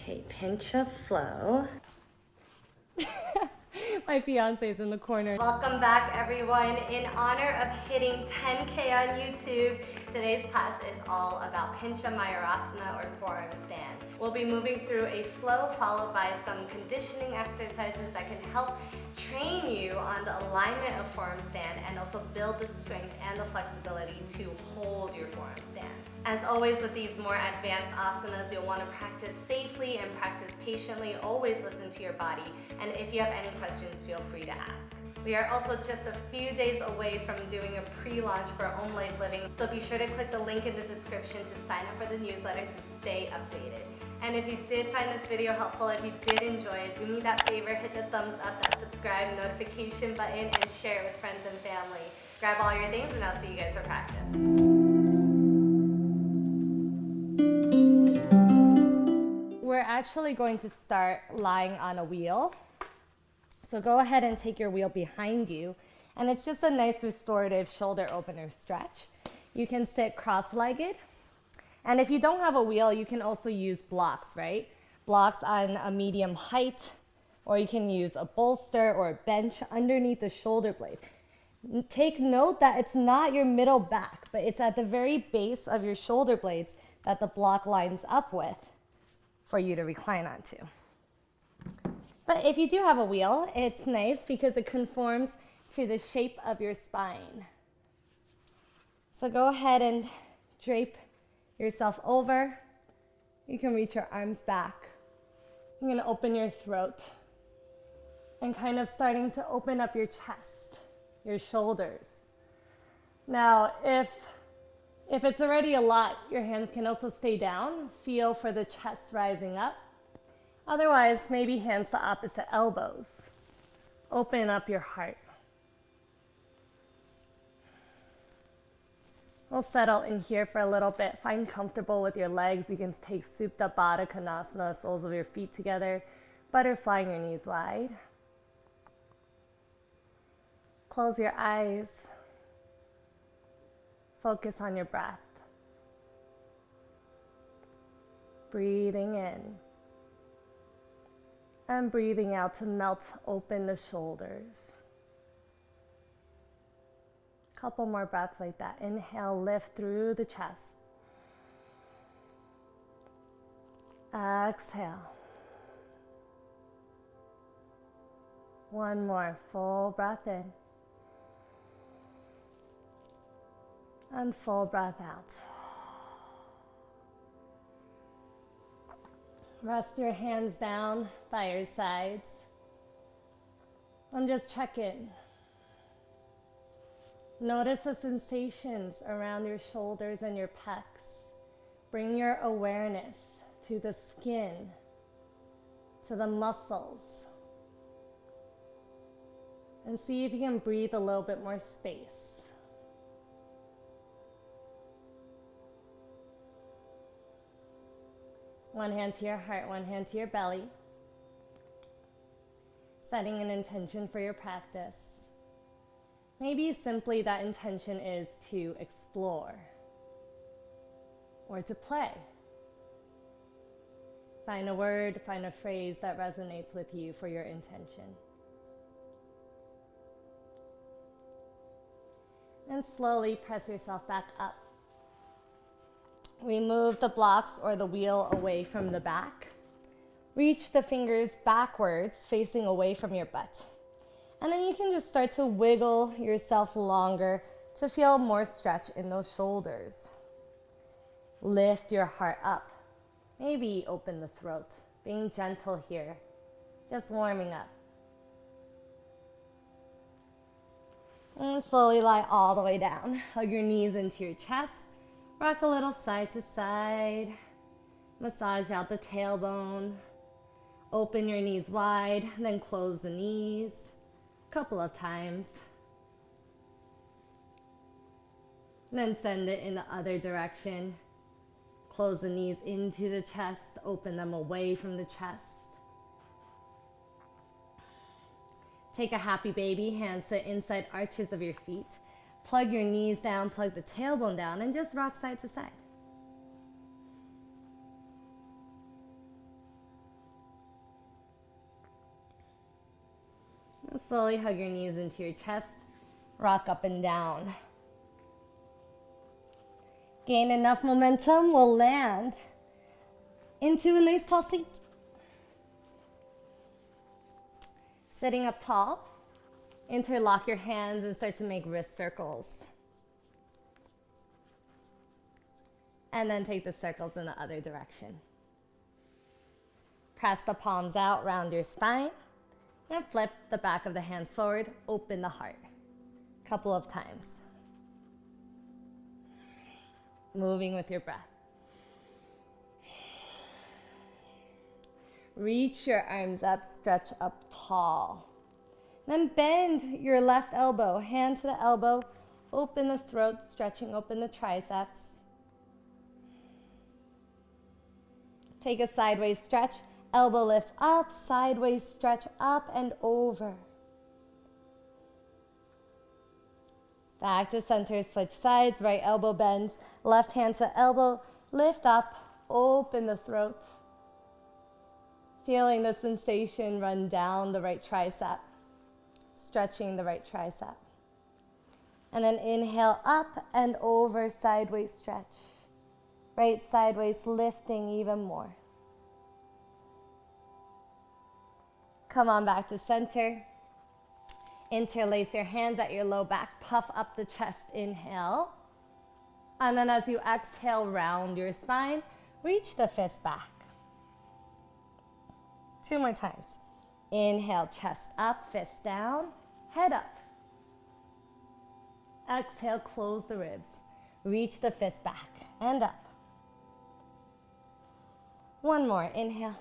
Okay, pinch of flow. My fiance is in the corner. Welcome back, everyone. In honor of hitting 10K on YouTube, today's class is all about Pinchamayurasana or Forearmstand. We'll be moving through a flow followed by some conditioning exercises that can help train you on the alignment of Forearmstand and also build the strength and the flexibility to hold your Forearmstand. As always with these more advanced asanas, you'll want to practice safely and practice patiently. Always listen to your body, and if you have any questions, feel free to ask. We are also just a few days away from doing a pre-launch for Own Life Living, so be sure to click the link in the description to sign up for the newsletter to stay updated. And if you did find this video helpful, if you did enjoy it, do me that favor, hit the thumbs up, that subscribe notification button, and share it with friends and family. Grab all your things, and I'll see you guys for practice. We're actually going to start lying on a wheel. So go ahead and take your wheel behind you. And it's just a nice restorative shoulder opener stretch. You can sit cross-legged. And if you don't have a wheel, you can also use blocks, right? Blocks on a medium height, or you can use a bolster or a bench underneath the shoulder blade. Take note that it's not your middle back, but it's at the very base of your shoulder blades that the block lines up with for you to recline onto. But if you do have a wheel, it's nice because it conforms to the shape of your spine. So go ahead and drape yourself over. You can reach your arms back. You're going to open your throat and kind of starting to open up your chest, your shoulders. Now, if it's already a lot, your hands can also stay down. Feel for the chest rising up. Otherwise, maybe hands to opposite elbows. Open up your heart. We'll settle in here for a little bit. Find comfortable with your legs. You can take Supta Baddha Konasana, soles of your feet together, butterflying your knees wide. Close your eyes. Focus on your breath. Breathing in. And breathing out to melt open the shoulders. Couple more breaths like that. Inhale, lift through the chest. Exhale. One more full breath in. And full breath out. Rest your hands down by your sides. And just check in. Notice the sensations around your shoulders and your pecs. Bring your awareness to the skin, to the muscles. And see if you can breathe a little bit more space. One hand to your heart, one hand to your belly. Setting an intention for your practice. Maybe simply that intention is to explore or to play. Find a word, find a phrase that resonates with you for your intention. And slowly press yourself back up. Remove the blocks or the wheel away from the back. Reach the fingers backwards, facing away from your butt. And then you can just start to wiggle yourself longer to feel more stretch in those shoulders. Lift your heart up. Maybe open the throat. Being gentle here. Just warming up. And slowly lie all the way down. Hug your knees into your chest. Rock a little side to side. Massage out the tailbone. Open your knees wide, then close the knees. A couple of times. Then send it in the other direction. Close the knees into the chest. Open them away from the chest. Take a happy baby, hands to the inside arches of your feet. Plug your knees down, plug the tailbone down, and just rock side to side. Slowly hug your knees into your chest. Rock up and down. Gain enough momentum, we'll land into a nice tall seat. Sitting up tall, interlock your hands and start to make wrist circles. And then take the circles in the other direction. Press the palms out, round your spine, and flip the back of the hands forward, open the heart. Couple of times. Moving with your breath. Reach your arms up, stretch up tall. Then bend your left elbow, hand to the elbow, open the throat, stretching open the triceps. Take a sideways stretch, elbow lifts up, sideways stretch up and over. Back to center, switch sides, right elbow bends, left hand to elbow, lift up, open the throat. Feeling the sensation run down the right tricep, stretching the right tricep. And then inhale up and over, sideways stretch. Right sideways, lifting even more. Come on back to center. Interlace your hands at your low back, puff up the chest, inhale. And then as you exhale, round your spine, reach the fist back. 2 more times. Inhale, chest up, fist down, head up. Exhale, close the ribs. Reach the fist back and up. 1 more, inhale.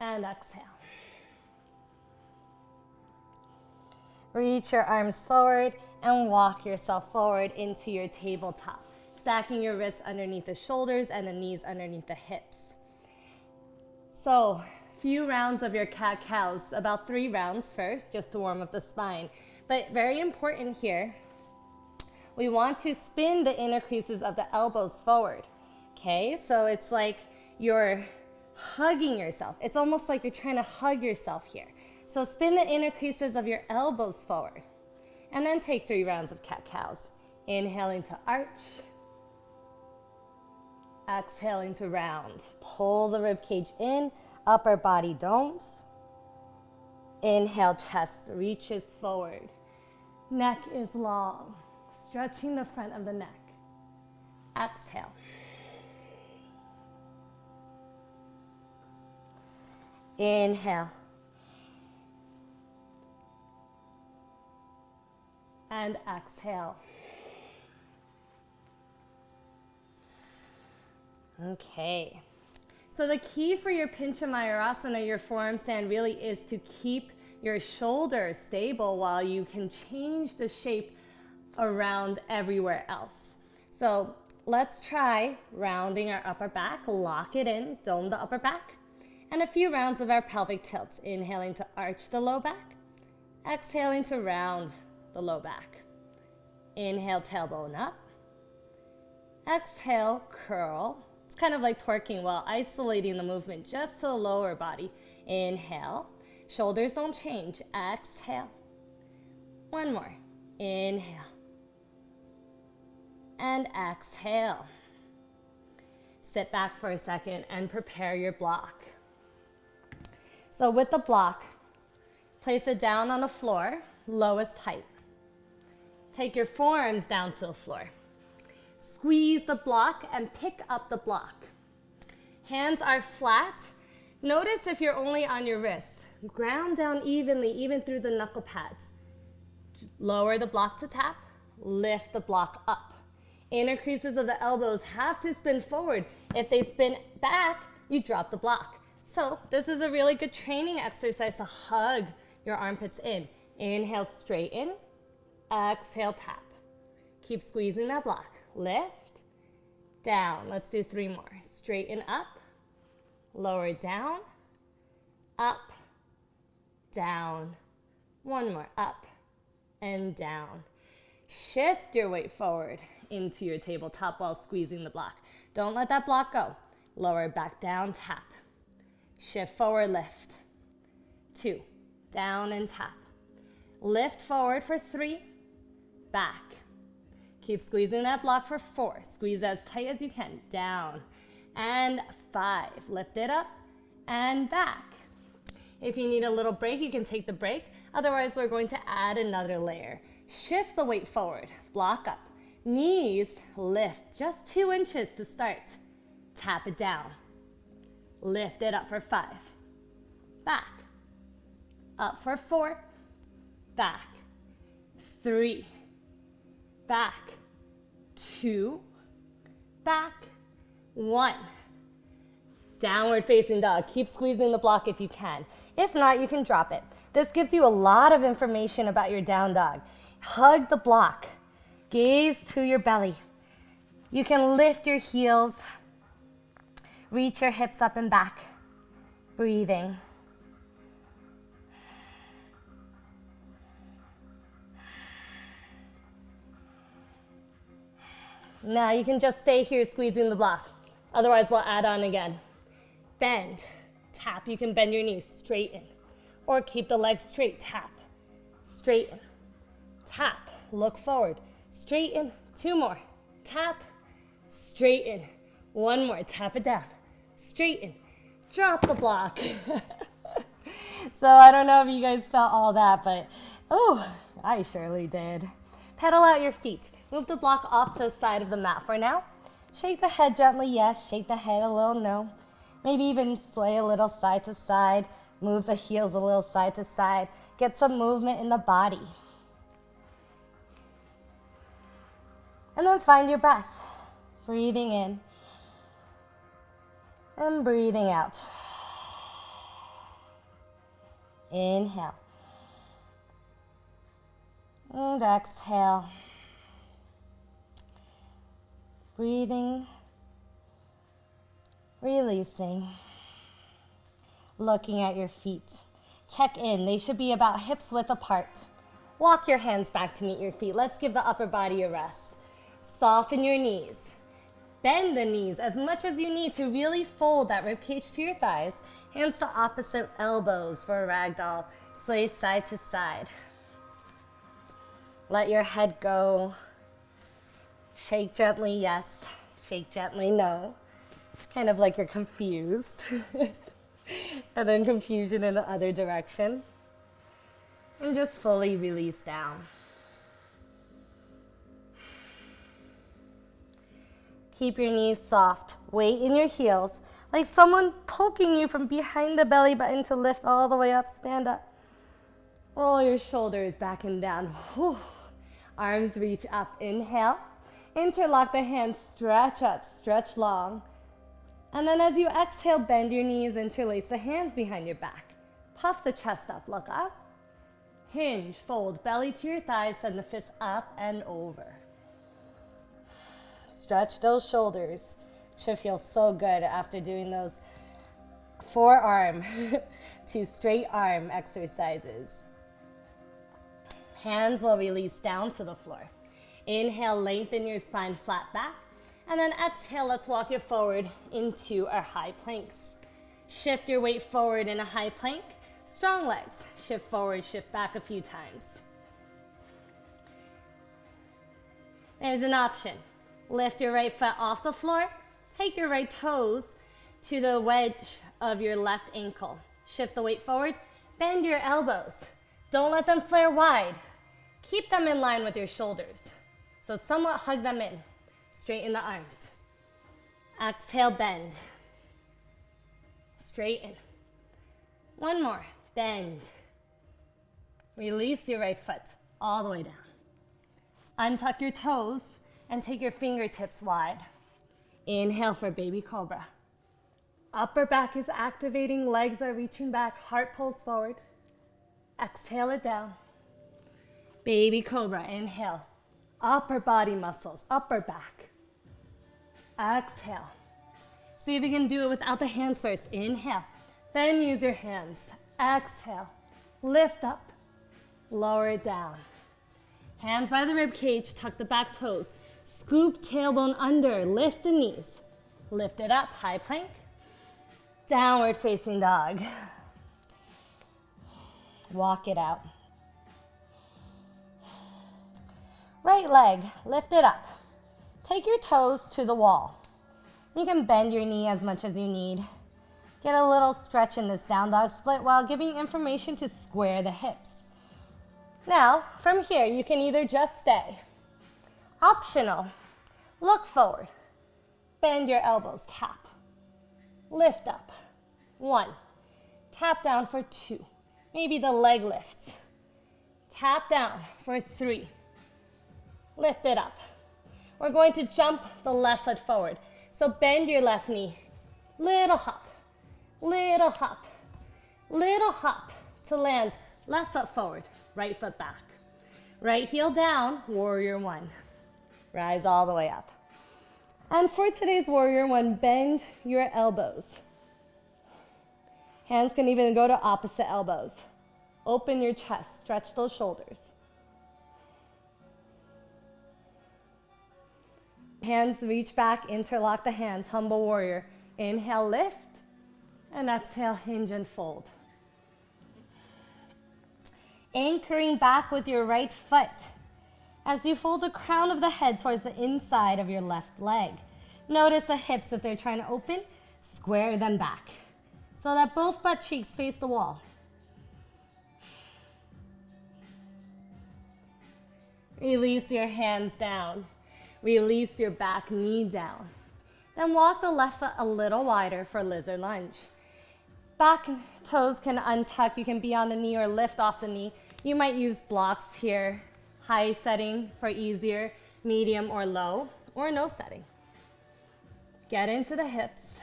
And exhale. Reach your arms forward and walk yourself forward into your tabletop. Stacking your wrists underneath the shoulders and the knees underneath the hips. So, few rounds of your cat-cows, about 3 rounds first, just to warm up the spine. But very important here, we want to spin the inner creases of the elbows forward. Okay, so it's like you're hugging yourself. It's almost like you're trying to hug yourself here. So spin the inner creases of your elbows forward. And then take 3 rounds of cat-cows. Inhaling to arch. Exhaling to round. Pull the rib cage in, upper body domes. Inhale, chest reaches forward. Neck is long, stretching the front of the neck. Exhale. Inhale. And exhale. Okay. So the key for your Pinchamayurasana, your forearm stand, really is to keep your shoulders stable while you can change the shape around everywhere else. So let's try rounding our upper back, lock it in, dome the upper back, and a few rounds of our pelvic tilts. Inhaling to arch the low back, exhaling to round the low back. Inhale, tailbone up. Exhale, curl. It's kind of like twerking while isolating the movement just to the lower body. Inhale. Shoulders don't change. Exhale. 1 more. Inhale. And exhale. Sit back for a second and prepare your block. So with the block, place it down on the floor, lowest height. Take your forearms down to the floor. Squeeze the block and pick up the block. Hands are flat. Notice if you're only on your wrists. Ground down evenly, even through the knuckle pads. Lower the block to tap. Lift the block up. Inner creases of the elbows have to spin forward. If they spin back, you drop the block. So this is a really good training exercise to hug your armpits in. Inhale, straighten. Exhale, tap. Keep squeezing that block. Lift, down. Let's do 3 more. Straighten up, lower down, up, down. 1 more. Up and down. Shift your weight forward into your tabletop while squeezing the block. Don't let that block go. Lower back down, tap. Shift forward, lift. 2, down and tap. Lift forward for 3, back. Keep squeezing that block for 4. Squeeze as tight as you can, down. And 5, lift it up and back. If you need a little break, you can take the break. Otherwise, we're going to add another layer. Shift the weight forward, block up. Knees lift just 2 inches to start. Tap it down. Lift it up for 5. Back. Up for 4. Back. 3. Back. 2. Back. 1. Downward facing dog. Keep squeezing the block if you can. If not, you can drop it. This gives you a lot of information about your down dog. Hug the block. Gaze to your belly. You can lift your heels. Reach your hips up and back. Breathing. Now you can just stay here squeezing the block. Otherwise, we'll add on again. Bend, tap. You can bend your knees, straighten. Or keep the legs straight, tap. Straighten, tap. Look forward, straighten. 2 more, tap, straighten. 1 more, tap it down, straighten. Drop the block. So I don't know if you guys felt all that, but oh, I surely did. Pedal out your feet. Move the block off to the side of the mat for now. Shake the head gently, yes. Shake the head a little, no. Maybe even sway a little side to side. Move the heels a little side to side. Get some movement in the body. And then find your breath. Breathing in and breathing out. Inhale. And exhale. Breathing, releasing, looking at your feet. Check in. They should be about hips width apart. Walk your hands back to meet your feet. Let's give the upper body a rest. Soften your knees. Bend the knees as much as you need to really fold that ribcage to your thighs. Hands to opposite elbows for a ragdoll. Sway side to side. Let your head go. Shake gently, yes. Shake gently, no. Kind of like you're confused. And then confusion in the other direction. And just fully release down. Keep your knees soft. Weight in your heels. Like someone poking you from behind the belly button to lift all the way up. Stand up. Roll your shoulders back and down. Whew. Arms reach up. Inhale. Interlock the hands, stretch up, stretch long. And then as you exhale, bend your knees, interlace the hands behind your back. Puff the chest up, look up. Hinge, fold, belly to your thighs, send the fists up and over. Stretch those shoulders. Should feel so good after doing those forearm to straight arm exercises. Hands will release down to the floor. Inhale, lengthen your spine, flat back. And then exhale, let's walk it forward into our high planks. Shift your weight forward in a high plank. Strong legs. Shift forward, shift back a few times. There's an option. Lift your right foot off the floor. Take your right toes to the wedge of your left ankle. Shift the weight forward. Bend your elbows. Don't let them flare wide. Keep them in line with your shoulders. So somewhat hug them in. Straighten the arms. Exhale, bend. Straighten. 1 more. Bend. Release your right foot all the way down. Untuck your toes and take your fingertips wide. Inhale for baby cobra. Upper back is activating, legs are reaching back, heart pulls forward. Exhale it down. Baby cobra, inhale. Upper body muscles, upper back. Exhale. See if you can do it without the hands first. Inhale. Then use your hands. Exhale. Lift up. Lower it down. Hands by the rib cage. Tuck the back toes. Scoop tailbone under. Lift the knees. Lift it up. High plank. Downward facing dog. Walk it out. Right leg, lift it up. Take your toes to the wall. You can bend your knee as much as you need. Get a little stretch in this down dog split while giving information to square the hips. Now, from here, you can either just stay. Optional, look forward. Bend your elbows, tap. Lift up. 1. Tap down for 2. Maybe the leg lifts. Tap down for 3. Lift it up. We're going to jump the left foot forward. So bend your left knee. Little hop, little hop, little hop to land. Left foot forward, right foot back. Right heel down, warrior 1. Rise all the way up. And for today's warrior 1, bend your elbows. Hands can even go to opposite elbows. Open your chest, stretch those shoulders. Hands reach back, interlock the hands, humble warrior. Inhale, lift, and exhale, hinge and fold. Anchoring back with your right foot as you fold the crown of the head towards the inside of your left leg. Notice the hips, if they're trying to open, square them back so that both butt cheeks face the wall. Release your hands down. Release your back knee down. Then walk the left foot a little wider for lizard lunge. Back toes can untuck. You can be on the knee or lift off the knee. You might use blocks here. High setting for easier, medium or low, or no setting. Get into the hips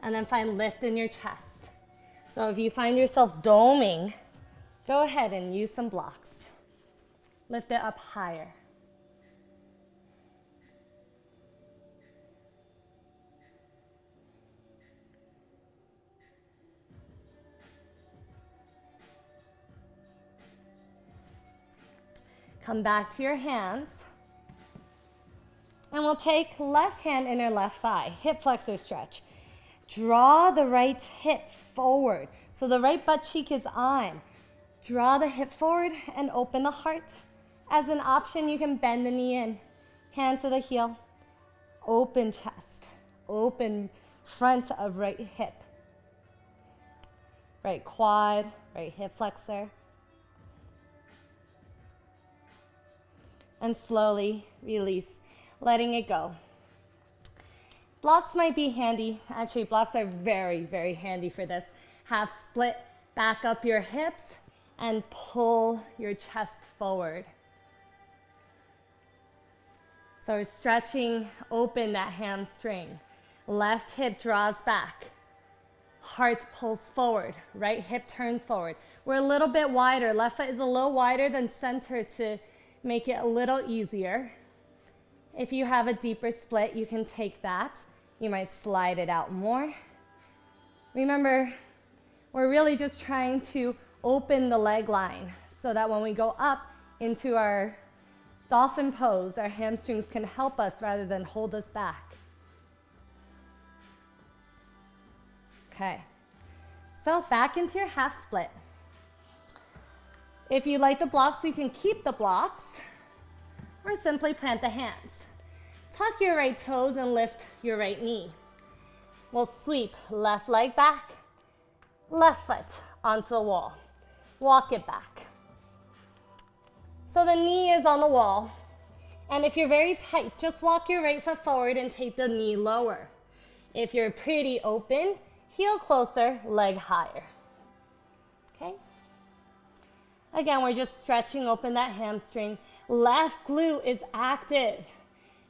and then find lift in your chest. So if you find yourself doming, go ahead and use some blocks. Lift it up higher. Come back to your hands. And we'll take left hand inner left thigh, hip flexor stretch. Draw the right hip forward. So the right butt cheek is on. Draw the hip forward and open the heart. As an option, you can bend the knee in. Hand to the heel. Open chest. Open front of right hip. Right quad, right hip flexor. And slowly release, letting it go. Blocks might be handy. Actually, blocks are very, very handy for this. Half split, back up your hips, and pull your chest forward. So we're stretching open that hamstring. Left hip draws back. Heart pulls forward. Right hip turns forward. We're a little bit wider. Left foot is a little wider than center to make it a little easier. If you have a deeper split, you can take that. You might slide it out more. Remember, we're really just trying to open the leg line so that when we go up into our dolphin pose, our hamstrings can help us rather than hold us back. Okay, so back into your half split. If you like the blocks, you can keep the blocks or simply plant the hands. Tuck your right toes and lift your right knee. We'll sweep left leg back, left foot onto the wall. Walk it back. So the knee is on the wall. And if you're very tight, just walk your right foot forward and take the knee lower. If you're pretty open, heel closer, leg higher. Okay? Again, we're just stretching open that hamstring. Left glute is active.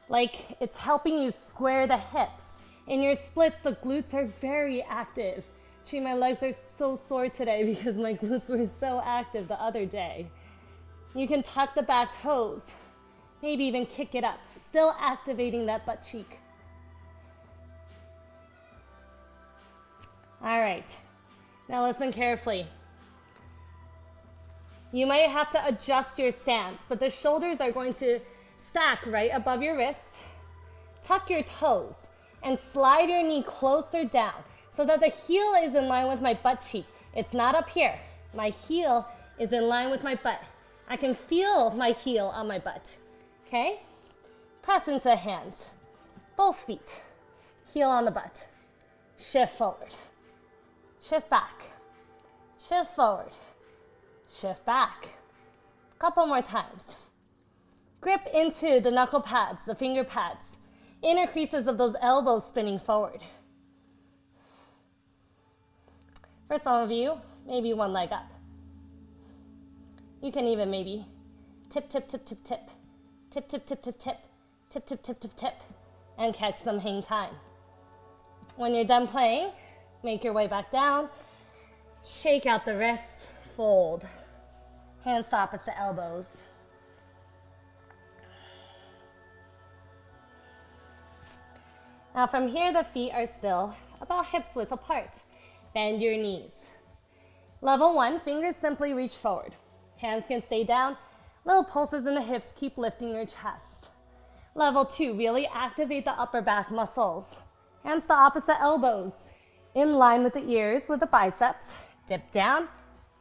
Like it's helping you square the hips. In your splits, the glutes are very active. Gee, my legs are so sore today because my glutes were so active the other day. You can tuck the back toes. Maybe even kick it up. Still activating that butt cheek. All right. Now listen carefully. You might have to adjust your stance, but the shoulders are going to stack right above your wrists. Tuck your toes and slide your knee closer down so that the heel is in line with my butt cheek. It's not up here. My heel is in line with my butt. I can feel my heel on my butt, okay? Press into hands, both feet, heel on the butt. Shift forward, shift back, shift forward, shift back. Couple more times. Grip into the knuckle pads, the finger pads, inner creases of those elbows spinning forward. For some of you, maybe one leg up. You can even maybe tip, tip, tip, tip, tip, tip, tip, tip, tip, tip, tip, tip, tip, tip, tip, and catch some hang time. When you're done playing, make your way back down, shake out the wrists, fold, hands to opposite elbows. Now from here, the feet are still about hips width apart. Bend your knees. Level 1, fingers simply reach forward. Hands can stay down. Little pulses in the hips, keep lifting your chest. Level 2, really activate the upper back muscles. Hands to opposite elbows. In line with the ears with the biceps. Dip down,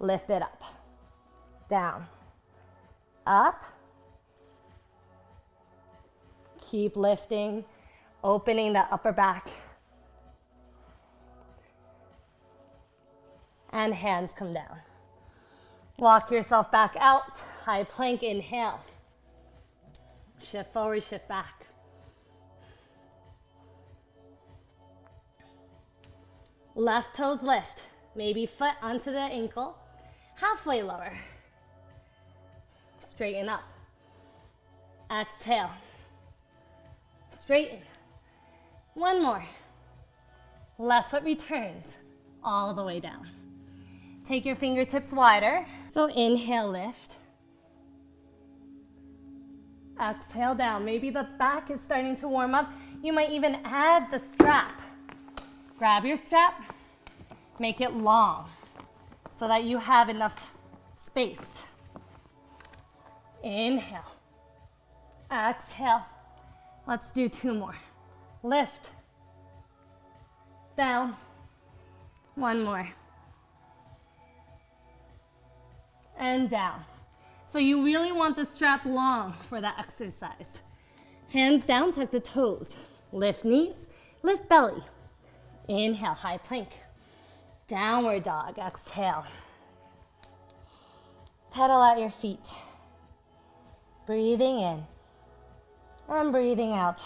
lift it up. Down, up. Keep lifting, opening the upper back. And hands come down. Walk yourself back out. High plank, inhale. Shift forward, shift back. Left toes lift. Maybe foot onto the ankle. Halfway lower. Straighten up. Exhale. Straighten. One more. Left foot returns all the way down. Take your fingertips wider. So inhale, lift. Exhale down. Maybe the back is starting to warm up. You might even add the strap. Grab your strap, make it long so that you have enough space. Inhale. Exhale. Let's do 2 more. Lift. Down. 1 more. And down. So you really want the strap long for that exercise. Hands down, tuck the toes. Lift knees, lift belly. Inhale, high plank. Downward dog, exhale. Pedal out your feet. Breathing in and breathing out.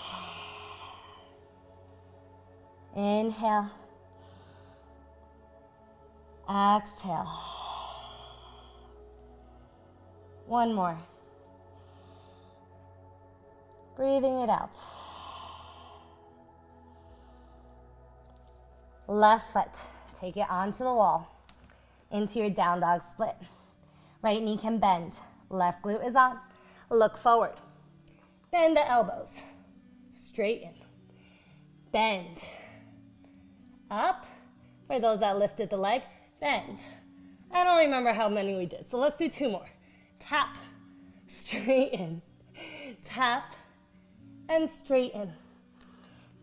Inhale. Exhale. 1 more. Breathing it out. Left foot, take it onto the wall, into your down dog split. Right knee can bend, left glute is on. Look forward. Bend the elbows, straighten, bend. Up, for those that lifted the leg, bend. I don't remember how many we did, so let's do 2 more. Tap, straighten, tap, and straighten.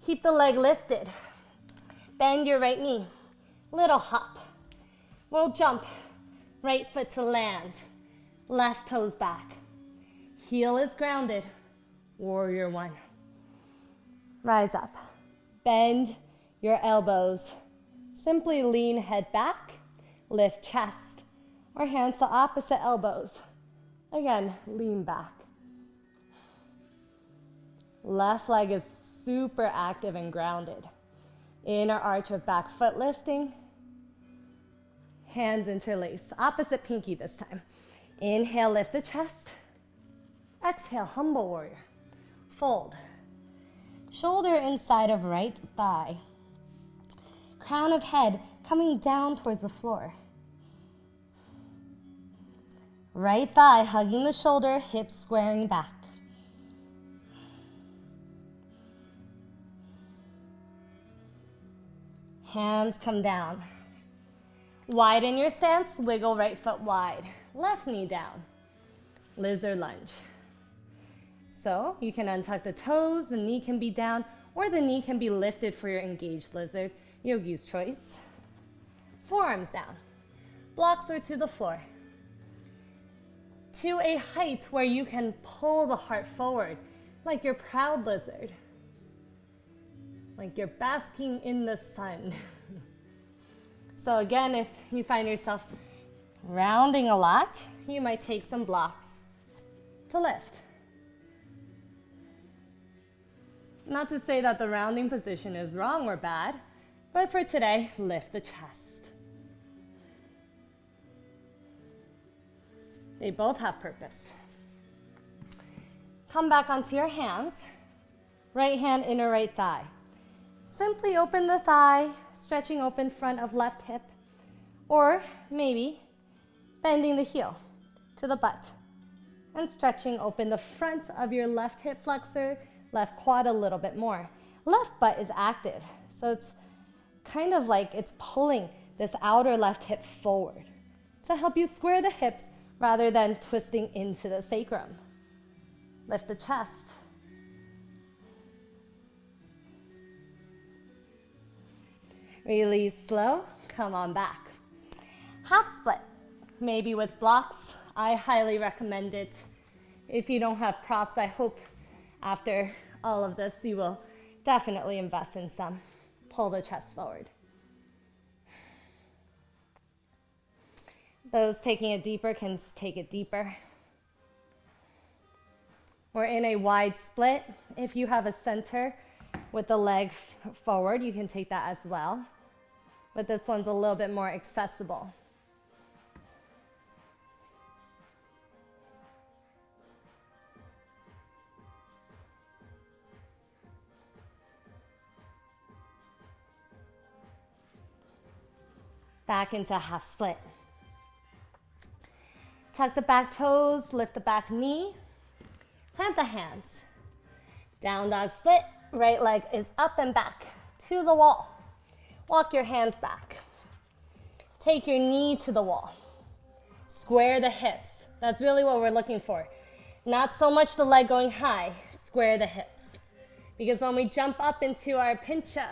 Keep the leg lifted. Bend your right knee, little hop. We'll jump, right foot to land, left toes back. Heel is grounded, warrior 1. Rise up, bend your elbows. Simply lean head back, lift chest, or hands to opposite elbows. Again, lean back. Left leg is super active and grounded. Inner arch of back foot lifting. Hands interlace. Opposite pinky this time. Inhale, lift the chest. Exhale, humble warrior. Fold. Shoulder inside of right thigh. Crown of head coming down towards the floor. Right thigh hugging the shoulder, hips squaring back. Hands come down. Widen your stance, wiggle right foot wide. Left knee down. Lizard lunge. So you can untuck the toes, the knee can be down, or the knee can be lifted for your engaged lizard. Yogi's choice. Forearms down. blocks or to the floor, to a height where you can pull the heart forward like your proud lizard, like you're basking in the sun. So again, if you find yourself rounding a lot, you might take some blocks to lift. Not to say that the rounding position is wrong or bad, but for today, lift the chest. They both have purpose. Come back onto your hands. Right hand, inner right thigh. Simply open the thigh, stretching open front of left hip, or maybe bending the heel to the butt and stretching open the front of your left hip flexor, left quad a little bit more. Left butt is active, so it's kind of like it's pulling this outer left hip forward to help you square the hips rather than twisting into the sacrum. Lift the chest. Release slow, come on back. Half split, maybe with blocks. I highly recommend it. If you don't have props, I hope after all of this you will definitely invest in some. Pull the chest forward. Those taking it deeper can take it deeper. We're in a wide split. If you have a center with the leg forward, you can take that as well. But this one's a little bit more accessible. Back into half split. Tuck the back toes, lift the back knee, plant the hands. Down dog split, right leg is up and back to the wall. Walk your hands back. Take your knee to the wall. Square the hips. That's really what we're looking for. Not so much the leg going high, square the hips. Because when we jump up into our pincha,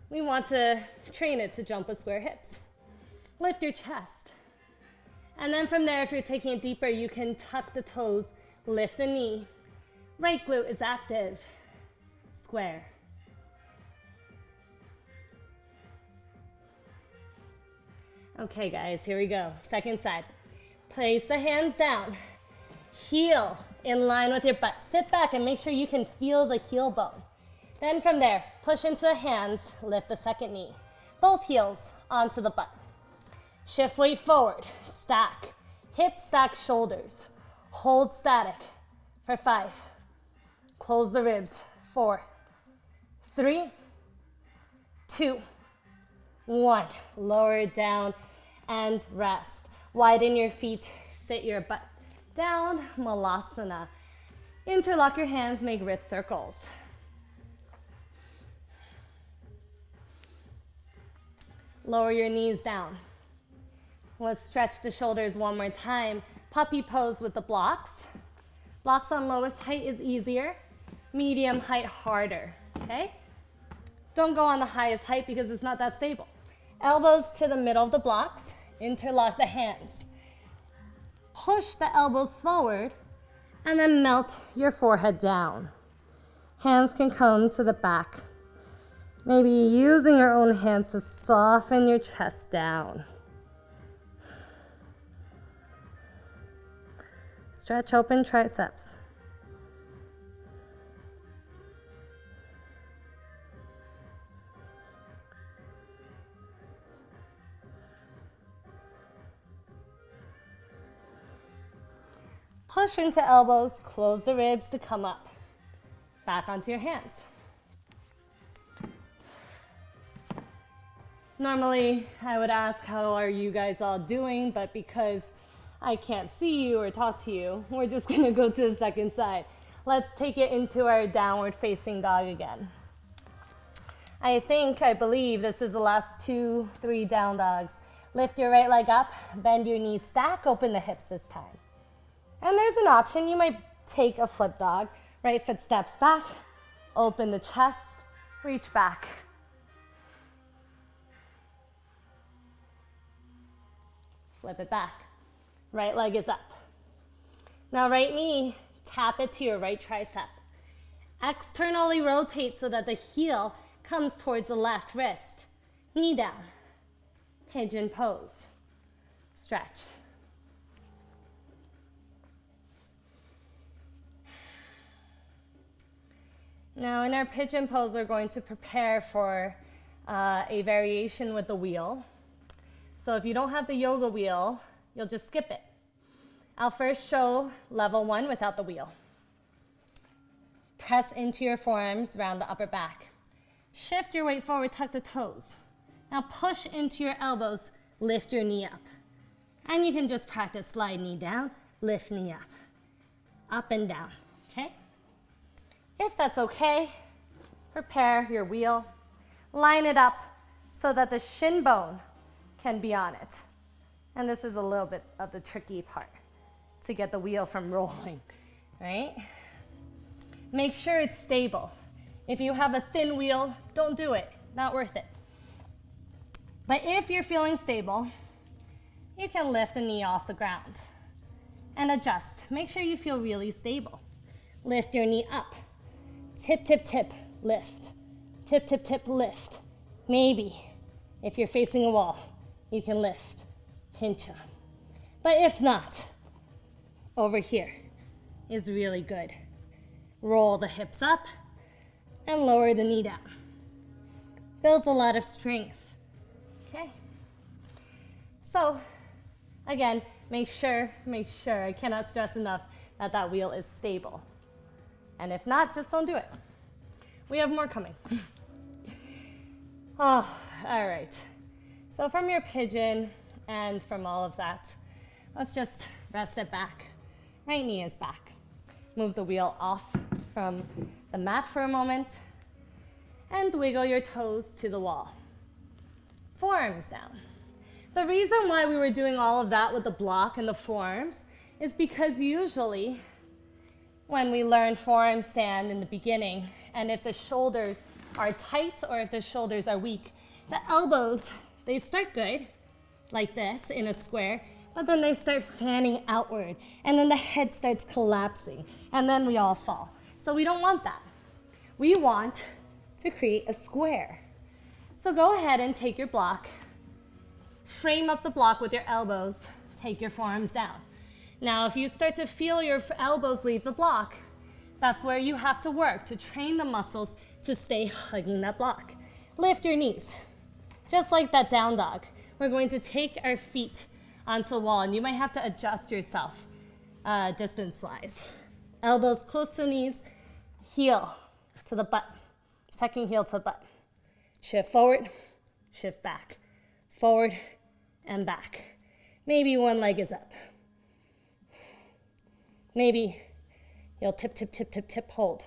we want to train it to jump with square hips. Lift your chest. And then from there, if you're taking it deeper, you can tuck the toes, lift the knee. Right glute is active. Square. Okay, guys, here we go. Second side. Place the hands down. Heel in line with your butt. Sit back and make sure you can feel the heel bone. Then from there, push into the hands, lift the second knee. Both heels onto the butt. Shift weight forward, stack. Hip stack shoulders. Hold static for 5. Close the ribs. 4, 3, 2, 1. Lower it down and rest. Widen your feet, sit your butt down, malasana. Interlock your hands, make wrist circles. Lower your knees down. Let's stretch the shoulders one more time. Puppy pose with the blocks. Blocks on lowest height is easier. Medium height harder, okay? Don't go on the highest height because it's not that stable. Elbows to the middle of the blocks. Interlock the hands. Push the elbows forward and then melt your forehead down. Hands can come to the back. Maybe using your own hands to soften your chest down. Stretch open triceps. Push into elbows, close the ribs to come up. Back onto your hands. Normally, I would ask, how are you guys all doing? But because I can't see you or talk to you, we're just gonna go to the second side. Let's take it into our downward facing dog again. I believe this is the last 2, 3 down dogs. Lift your right leg up, bend your knees, stack open the hips this time. And there's an option, you might take a flip dog. Right foot steps back, open the chest, reach back. Flip it back. Right leg is up. Now right knee, tap it to your right tricep. Externally rotate so that the heel comes towards the left wrist. Knee down. Pigeon pose. Stretch. Now in our pigeon pose, we're going to prepare for a variation with the wheel. So if you don't have the yoga wheel, you'll just skip it. I'll first show level 1 without the wheel. Press into your forearms around the upper back. Shift your weight forward, tuck the toes. Now push into your elbows, lift your knee up. And you can just practice slide knee down, lift knee up and down, okay? If that's okay, prepare your wheel. Line it up so that the shin bone can be on it. And this is a little bit of the tricky part to get the wheel from rolling, right? Make sure it's stable. If you have a thin wheel, don't do it, not worth it. But if you're feeling stable, you can lift the knee off the ground and adjust. Make sure you feel really stable. Lift your knee up. Tip, tip, tip, lift. Tip, tip, tip, lift. Maybe, if you're facing a wall, you can lift, pincha. But if not, over here is really good. Roll the hips up and lower the knee down. Builds a lot of strength, okay? So, again, make sure, I cannot stress enough that that wheel is stable. And if not, just don't do it. We have more coming. Oh, all right. So from your pigeon and from all of that, let's just rest it back. Right knee is back. Move the wheel off from the mat for a moment and wiggle your toes to the wall. Forearms down. The reason why we were doing all of that with the block and the forearms is because usually when we learn forearm stand in the beginning, and if the shoulders are tight or if the shoulders are weak, the elbows, they start good, like this in a square, but then they start fanning outward, and then the head starts collapsing, and then we all fall. So we don't want that. We want to create a square. So go ahead and take your block, frame up the block with your elbows, take your forearms down. Now, if you start to feel your elbows leave the block, that's where you have to work to train the muscles to stay hugging that block. Lift your knees, just like that down dog. We're going to take our feet onto the wall, and you might have to adjust yourself distance-wise. Elbows close to the knees, heel to the butt, second heel to the butt. Shift forward, shift back, forward and back. Maybe one leg is up. Maybe you'll tip, tip, tip, tip, tip, hold.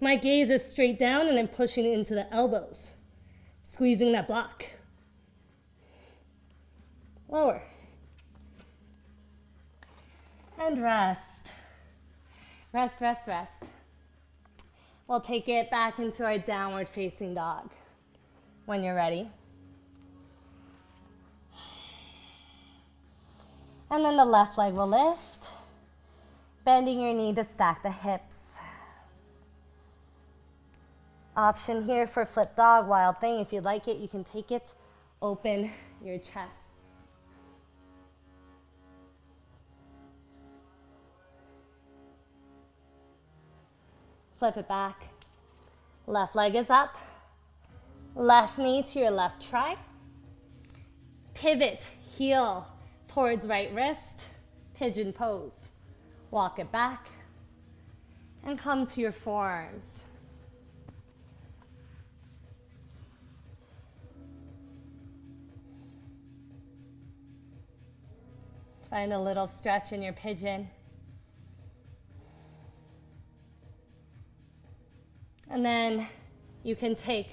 My gaze is straight down and I'm pushing into the elbows, squeezing that block. Lower. And rest. Rest, rest, rest. We'll take it back into our downward facing dog when you're ready. And then the left leg will lift, bending your knee to stack the hips. Option here for flip dog, wild thing. If you like it, you can take it, open your chest. Flip it back. Left leg is up. Left knee to your left thigh. Pivot, heel towards right wrist, pigeon pose. Walk it back and come to your forearms. Find a little stretch in your pigeon. And then you can take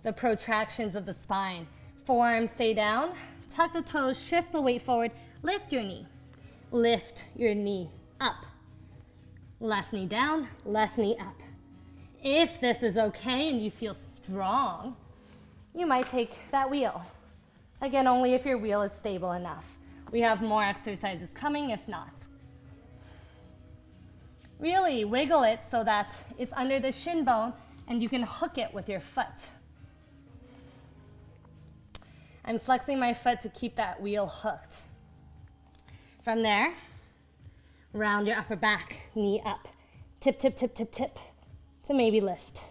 the protractions of the spine. Forearms stay down, tuck the toes, shift the weight forward, lift your knee. Lift your knee up. Left knee down, left knee up. If this is okay and you feel strong, you might take that wheel Again, only if your wheel is stable enough. We have more exercises coming if not. Really wiggle it so that it's under the shin bone and you can hook it with your foot. I'm flexing my foot to keep that wheel hooked. From there, round your upper back, knee up. Tip, tip, tip, tip, tip, to maybe lift.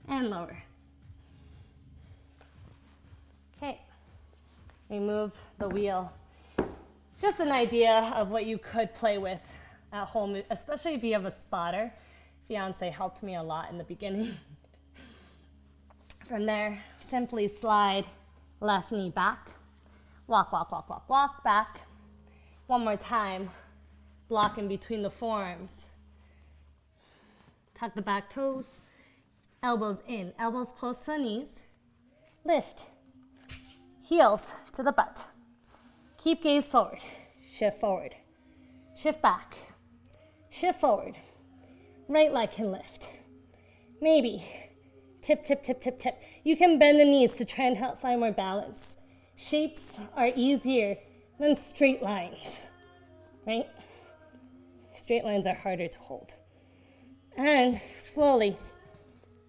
And lower. Okay, remove the wheel. Just an idea of what you could play with at home, especially if you have a spotter. Fiance helped me a lot in the beginning. From there, simply slide left knee back. Walk, walk, walk, walk, walk back. One more time, block in between the forearms. Tuck the back toes, elbows in, elbows close to the knees. Lift, heels to the butt. Keep gaze forward, shift forward, shift back, shift forward. Right leg can lift. Maybe tip, tip, tip, tip, tip. You can bend the knees to try and help find more balance. Shapes are easier than straight lines, right? Straight lines are harder to hold. And slowly,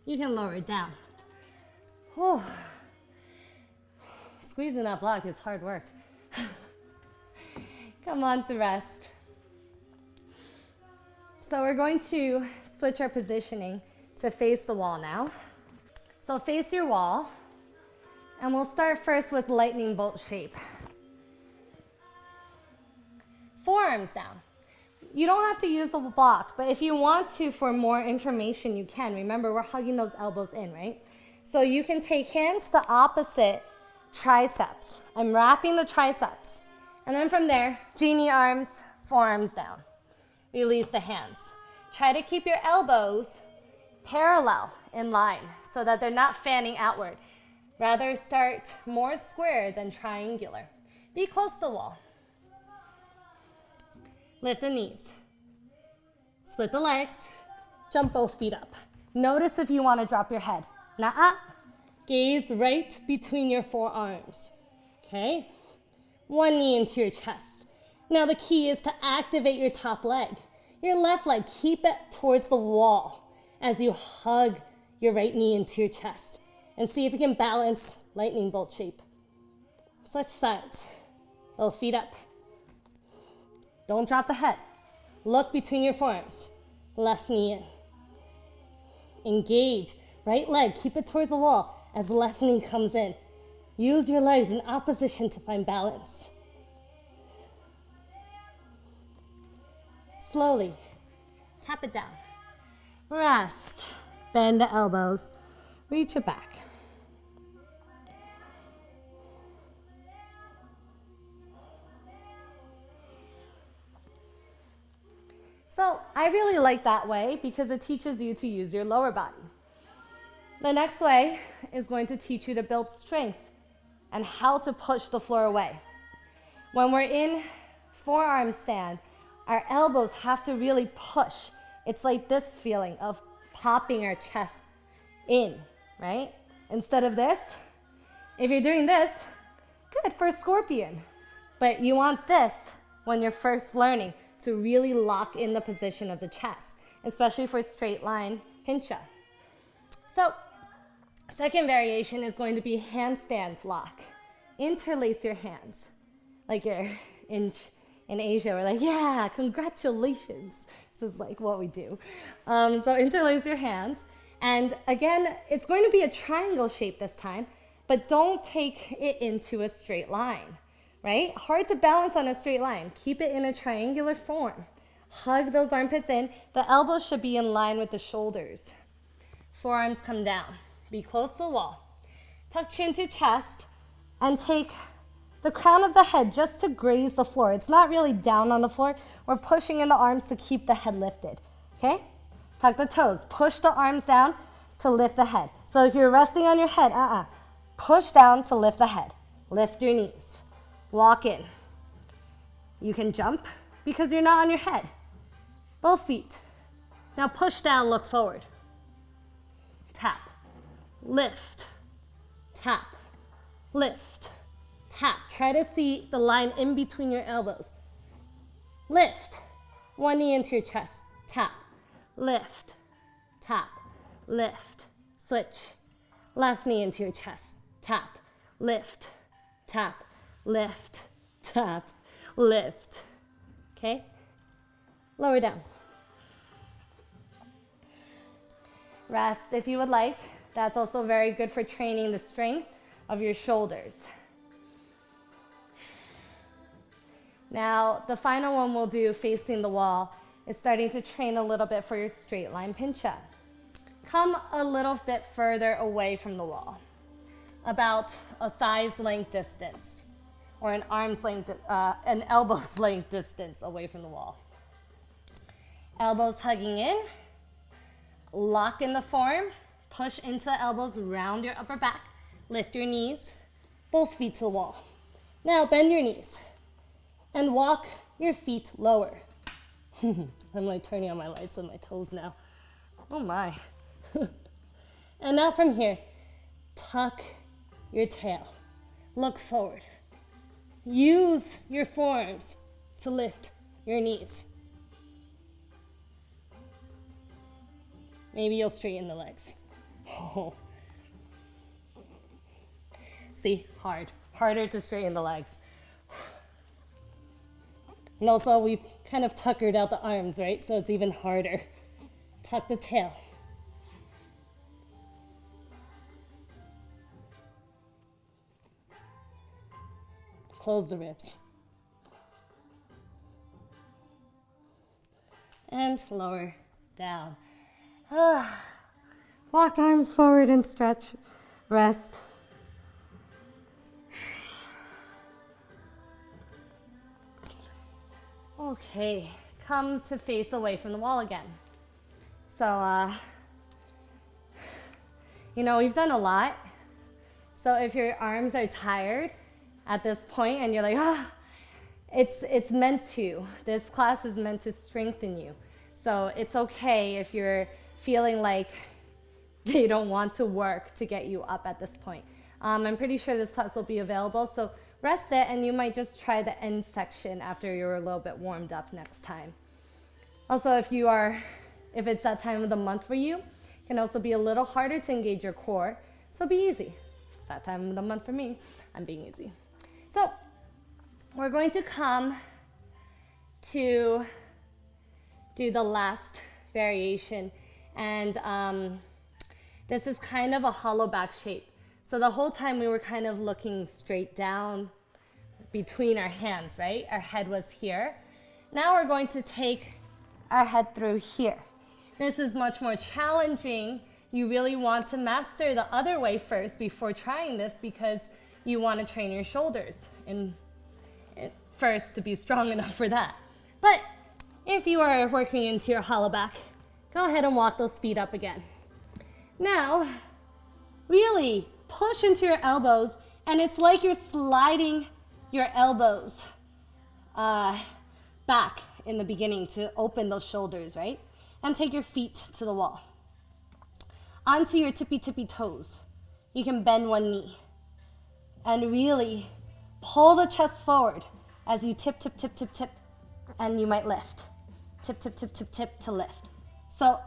you can lower it down. Whew. Squeezing that block is hard work. Come on to rest. So we're going to switch our positioning to face the wall now. So face your wall, and we'll start first with lightning bolt shape. Forearms down. You don't have to use the block, but if you want to for more information, you can. Remember, we're hugging those elbows in, right? So you can take hands to opposite triceps. I'm wrapping the triceps. And then from there, genie arms, forearms down. Release the hands. Try to keep your elbows parallel in line so that they're not fanning outward. Rather start more square than triangular. Be close to the wall. Lift the knees. Split the legs. Jump both feet up. Notice if you want to drop your head. Nuh-uh. Gaze right between your forearms. Okay? One knee into your chest. Now the key is to activate your top leg. Your left leg, keep it towards the wall as you hug your right knee into your chest. And see if you can balance lightning bolt shape. Switch sides. Both feet up. Don't drop the head. Look between your forearms. Left knee in. Engage. Right leg, keep it towards the wall as left knee comes in. Use your legs in opposition to find balance. Slowly, tap it down. Rest. Bend the elbows. Reach it back. So I really like that way because it teaches you to use your lower body. The next way is going to teach you to build strength and how to push the floor away. When we're in forearm stand, our elbows have to really push. It's like this feeling of popping our chest in, right? Instead of this, if you're doing this, good for scorpion. But you want this when you're first learning to really lock in the position of the chest, especially for straight line pincha. So, second variation is going to be handstands lock. Interlace your hands. Like you're in Asia, we're like, yeah, congratulations. This is like what we do. So interlace your hands. And again, it's going to be a triangle shape this time, but don't take it into a straight line, right? Hard to balance on a straight line. Keep it in a triangular form. Hug those armpits in. The elbows should be in line with the shoulders. Forearms come down. Be close to the wall. Tuck chin to chest and take the crown of the head just to graze the floor. It's not really down on the floor. We're pushing in the arms to keep the head lifted, okay? Tuck the toes. Push the arms down to lift the head. So if you're resting on your head, push down to lift the head. Lift your knees. Walk in. You can jump because you're not on your head. Both feet. Now push down, look forward. Tap, lift, tap, lift, tap. Try to see the line in between your elbows. Lift, one knee into your chest, tap, lift, tap, lift, switch. Left knee into your chest, tap, lift, tap, lift, tap, lift. Okay? Lower down. Rest if you would like. That's also very good for training the strength of your shoulders. Now, the final one we'll do facing the wall is starting to train a little bit for your straight line pincha. Come a little bit further away from the wall, about a thigh's length distance, or an arm's length, an elbow's length distance away from the wall. Elbows hugging in, lock in the form, push into the elbows, round your upper back, lift your knees, both feet to the wall. Now bend your knees and walk your feet lower. I'm like turning on my lights on my toes now. Oh my. And now from here, tuck your tail. Look forward. Use your forearms to lift your knees. Maybe you'll straighten the legs. Oh. See, harder to straighten the legs. And also we've kind of tuckered out the arms, right? So it's even harder. Tuck the tail. Close the ribs. And lower down. Walk arms forward and stretch. Rest. Okay, come to face away from the wall again. So, we've done a lot. So if your arms are tired at this point and you're like, it's meant to. This class is meant to strengthen you. So it's okay if you're feeling like they don't want to work to get you up at this point. I'm pretty sure this class will be available, so rest it and you might just try the end section after you're a little bit warmed up next time. Also, if it's that time of the month for you, it can also be a little harder to engage your core, so be easy. It's that time of the month for me. I'm being easy. So we're going to come to do the last variation, and this is kind of a hollow back shape. So the whole time we were kind of looking straight down between our hands, right? Our head was here. Now we're going to take our head through here. This is much more challenging. You really want to master the other way first before trying this, because you want to train your shoulders and first to be strong enough for that. But if you are working into your hollow back, go ahead and walk those feet up again. Now, really push into your elbows, and it's like you're sliding your elbows back in the beginning to open those shoulders, right? And take your feet to the wall. Onto your tippy toes. You can bend one knee. And really pull the chest forward as you tip, and you might lift. Tip to lift. So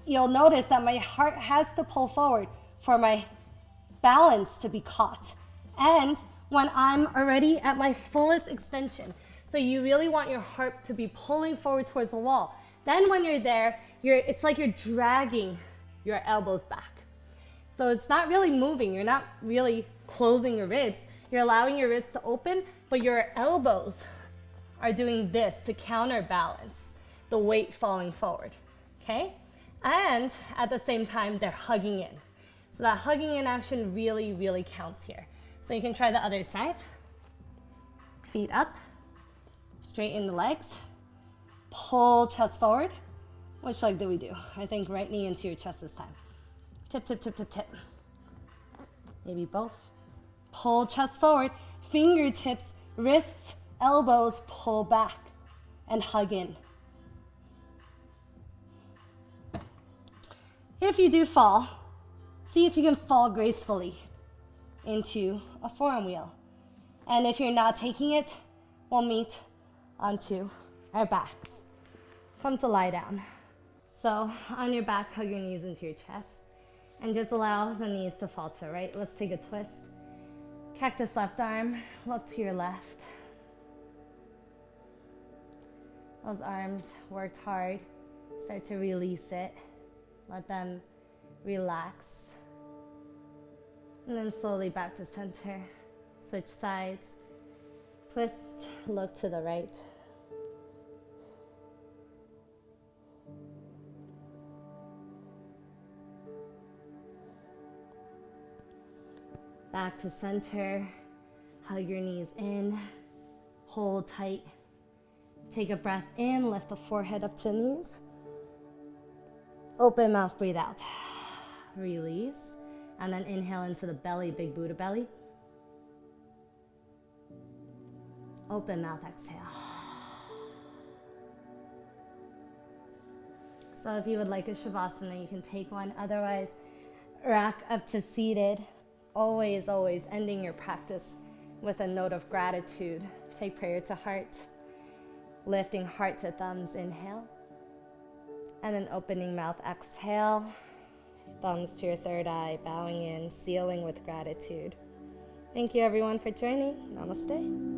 you'll notice that my heart has to pull forward for my balance to be caught. And when I'm already at my fullest extension, so you really want your heart to be pulling forward towards the wall. Then when you're there, it's like you're dragging your elbows back. So it's not really moving. You're not really closing your ribs. You're allowing your ribs to open, but your elbows are doing this to counterbalance the weight falling forward, okay? And at the same time, they're hugging in. So that hugging in action really, really counts here. So you can try the other side. Feet up, straighten the legs, pull chest forward. Which leg did we do? I think right knee into your chest this time. Tip. Maybe both. Pull chest forward, fingertips, wrists, elbows, pull back. and hug in. If you do fall, see if you can fall gracefully into a forearm wheel. And if you're not taking it, we'll meet onto our backs. Come to lie down. So on your back, hug your knees into your chest and just allow the knees to fall to the right. Let's take a twist. Cactus left arm, look to your left. Those arms worked hard. Start to release it. Let them relax. And then slowly back to center. Switch sides. Twist, look to the right. Back to center. Hug your knees in. Hold tight. Take a breath in, lift the forehead up to the knees. Open mouth, breathe out. Release. And then inhale into the belly, big Buddha belly. Open mouth, exhale. So if you would like a Shavasana, you can take one. Otherwise, rock up to seated. Always, always ending your practice with a note of gratitude. Take prayer to heart. Lifting heart to thumbs, inhale. And then opening mouth, exhale. Thumbs to your third eye, bowing in, sealing with gratitude. Thank you everyone for joining. Namaste.